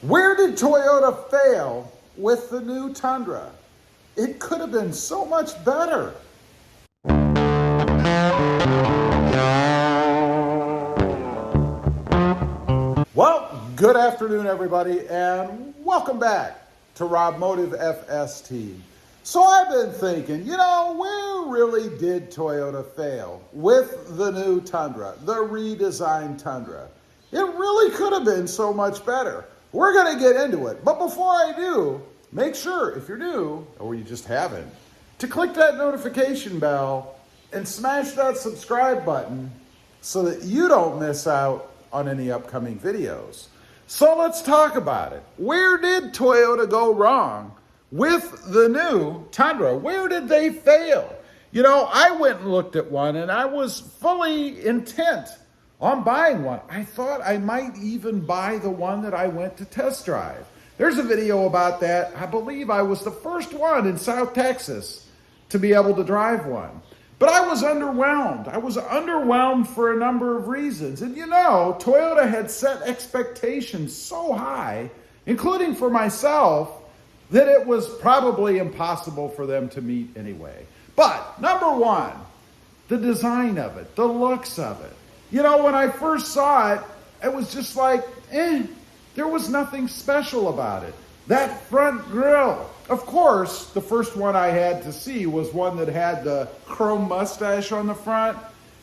Where did Toyota fail with the new Tundra? It could have been so much better. Well, good afternoon, everybody, and welcome back to RamBox FST. So I've been thinking, where really did Toyota fail with the new Tundra, the redesigned Tundra? It really could have been so much better. We're going to get into it. But before I do, make sure, if you're new, or you just haven't, to click that notification bell and smash that subscribe button so that you don't miss out on any upcoming videos. So let's talk about it. Where did Toyota go wrong with the new Tundra? Where did they fail? I went and looked at one and I was fully intent on buying one. I thought I might even buy the one that I went to test drive. There's a video about that. I believe I was the first one in South Texas to be able to drive one. But I was underwhelmed. I was underwhelmed for a number of reasons. And Toyota had set expectations so high, including for myself, that it was probably impossible for them to meet anyway. But number one, the design of it, the looks of it. When I first saw it, it was just like, there was nothing special about it. That front grille. Of course, the first one I had to see was one that had the chrome mustache on the front.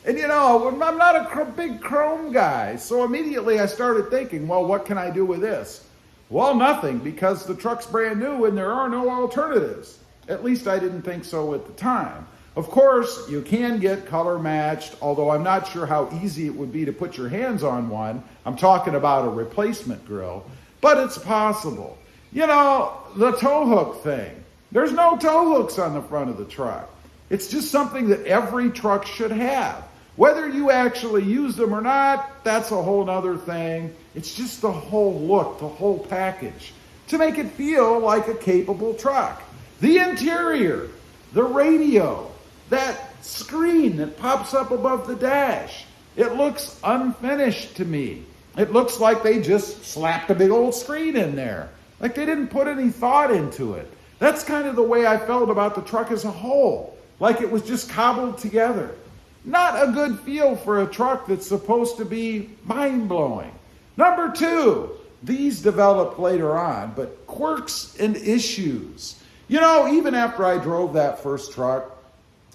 And I'm not a big chrome guy. So immediately I started thinking, well, what can I do with this? Well, nothing, because the truck's brand new and there are no alternatives. At least I didn't think so at the time. Of course, you can get color matched, although I'm not sure how easy it would be to put your hands on one. I'm talking about a replacement grille, but it's possible. The tow hook thing. There's no tow hooks on the front of the truck. It's just something that every truck should have. Whether you actually use them or not, that's a whole other thing. It's just the whole look, the whole package, to make it feel like a capable truck. The interior, the radio, that screen that pops up above the dash. It looks unfinished to me. It looks like they just slapped a big old screen in there. Like they didn't put any thought into it. That's kind of the way I felt about the truck as a whole. Like it was just cobbled together. Not a good feel for a truck that's supposed to be mind-blowing. Number two, these developed later on, but quirks and issues. Even after I drove that first truck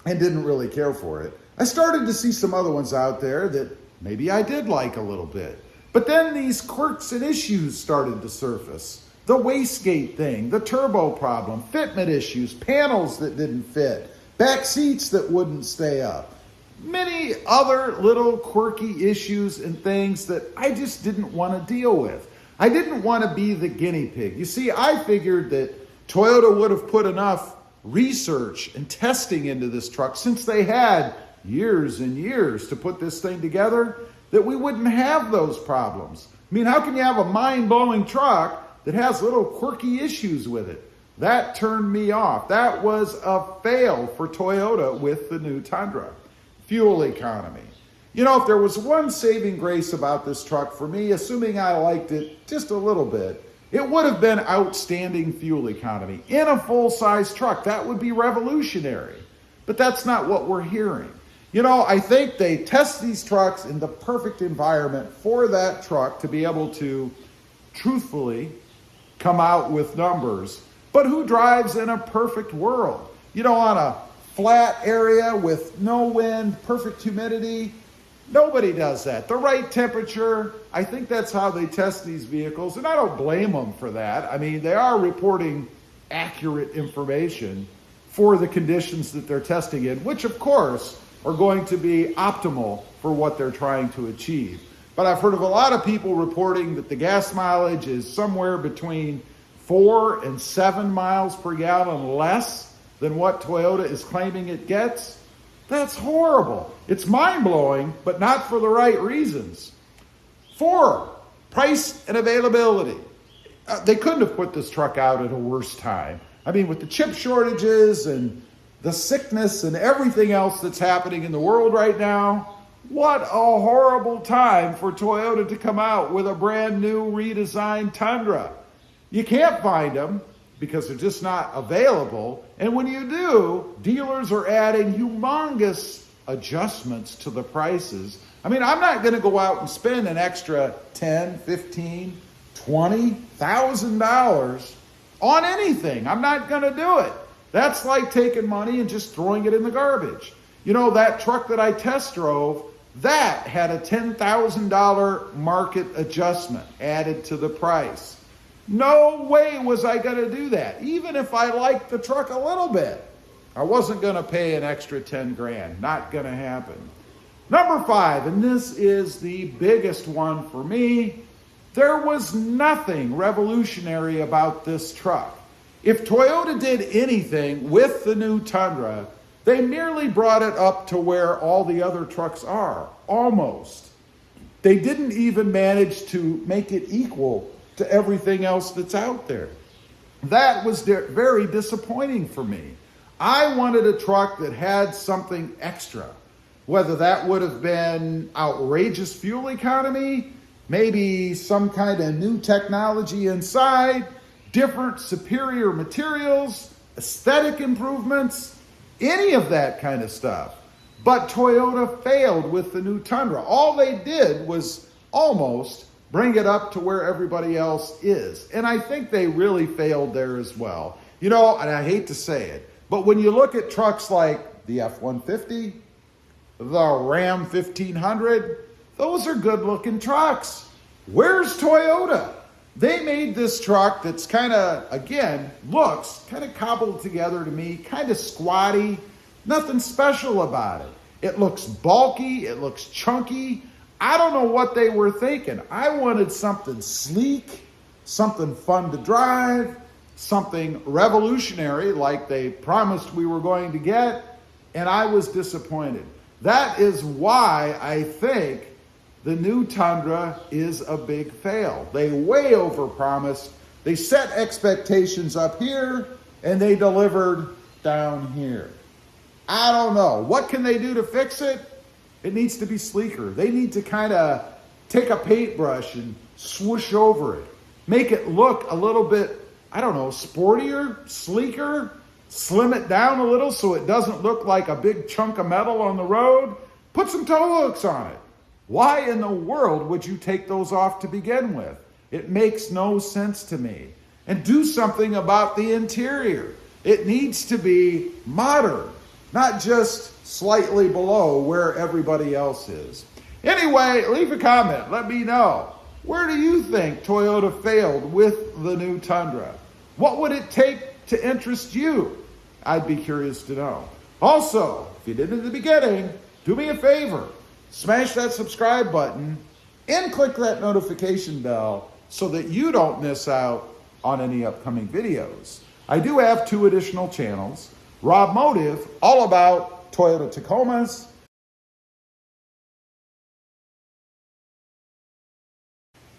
and didn't really care for it, I started to see some other ones out there that maybe I did like a little bit. But then these quirks and issues started to surface. The wastegate thing, the turbo problem, fitment issues, panels that didn't fit, back seats that wouldn't stay up. Many other little quirky issues and things that I just didn't want to deal with. I didn't want to be the guinea pig. You see, I figured that Toyota would have put enough research and testing into this truck, since they had years and years to put this thing together, that we wouldn't have those problems. I mean, how can you have a mind-blowing truck that has little quirky issues with it? That turned me off. That was a fail for Toyota with the new Tundra. Fuel economy. If there was one saving grace about this truck for me, assuming I liked it just a little bit, it would have been outstanding fuel economy in a full-size truck. That would be revolutionary. But that's not what we're hearing. I think they test these trucks in the perfect environment for that truck to be able to truthfully come out with numbers. But who drives in a perfect world? On a flat area with no wind, perfect humidity. Nobody does that. The right temperature, I think that's how they test these vehicles, and I don't blame them for that. I mean, they are reporting accurate information for the conditions that they're testing in, which of course are going to be optimal for what they're trying to achieve. But I've heard of a lot of people reporting that the gas mileage is somewhere between 4 and 7 miles per gallon less than what Toyota is claiming it gets. That's horrible. It's mind-blowing, but not for the right reasons. 4, price and availability. They couldn't have put this truck out at a worse time. I mean, with the chip shortages and the sickness and everything else that's happening in the world right now, What a horrible time for Toyota to come out with a brand new redesigned Tundra. You can't find them because they're just not available. And when you do, dealers are adding humongous adjustments to the prices. I mean, I'm not going to go out and spend an extra $10, $15, $20,000 on anything. I'm not going to do it. That's like taking money and just throwing it in the garbage. You know, that truck that I test drove, that had a $10,000 market adjustment added to the price. No way was I going to do that. Even if I liked the truck a little bit, I wasn't going to pay an extra 10 grand. Not going to happen. Number 5, and this is the biggest one for me, there was nothing revolutionary about this truck. If Toyota did anything with the new Tundra, they merely brought it up to where all the other trucks are, almost. They didn't even manage to make it equal to everything else that's out there. That was very disappointing for me. I wanted a truck that had something extra, whether that would have been outrageous fuel economy, maybe some kind of new technology inside, different superior materials, aesthetic improvements, any of that kind of stuff. But Toyota failed with the new Tundra. All they did was almost bring it up to where everybody else is. And I think they really failed there as well. You know, and I hate to say it, but when you look at trucks like the F-150, the Ram 1500, those are good looking trucks. Where's Toyota? They made this truck that's kind of, again, looks kind of cobbled together to me, kind of squatty, nothing special about it. It looks bulky, it looks chunky. I don't know what they were thinking. I wanted something sleek, something fun to drive, something revolutionary like they promised we were going to get, and I was disappointed. That is why I think the new Tundra is a big fail. They way overpromised. They set expectations up here, and they delivered down here. I don't know. What can they do to fix it? It needs to be sleeker. They need to kind of take a paintbrush and swoosh over it. Make it look a little bit, I don't know, sportier, sleeker. Slim it down a little so it doesn't look like a big chunk of metal on the road. Put some tow hooks on it. Why in the world would you take those off to begin with? It makes no sense to me. And do something about the interior. It needs to be modern, not just slightly below where everybody else is. Anyway, leave a comment. Let me know. Where do you think Toyota failed with the new Tundra? What would it take to interest you? I'd be curious to know. Also, if you did in the beginning, do me a favor. Smash that subscribe button and click that notification bell so that you don't miss out on any upcoming videos. I do have 2 additional channels. Rob Motive, all about Toyota Tacomas,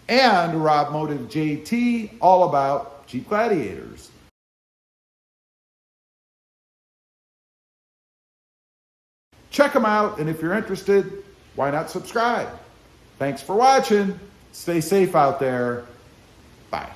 and Rob Motive JT, all about Jeep Gladiators. Check them out, and if you're interested, why not subscribe? Thanks for watching. Stay safe out there. Bye.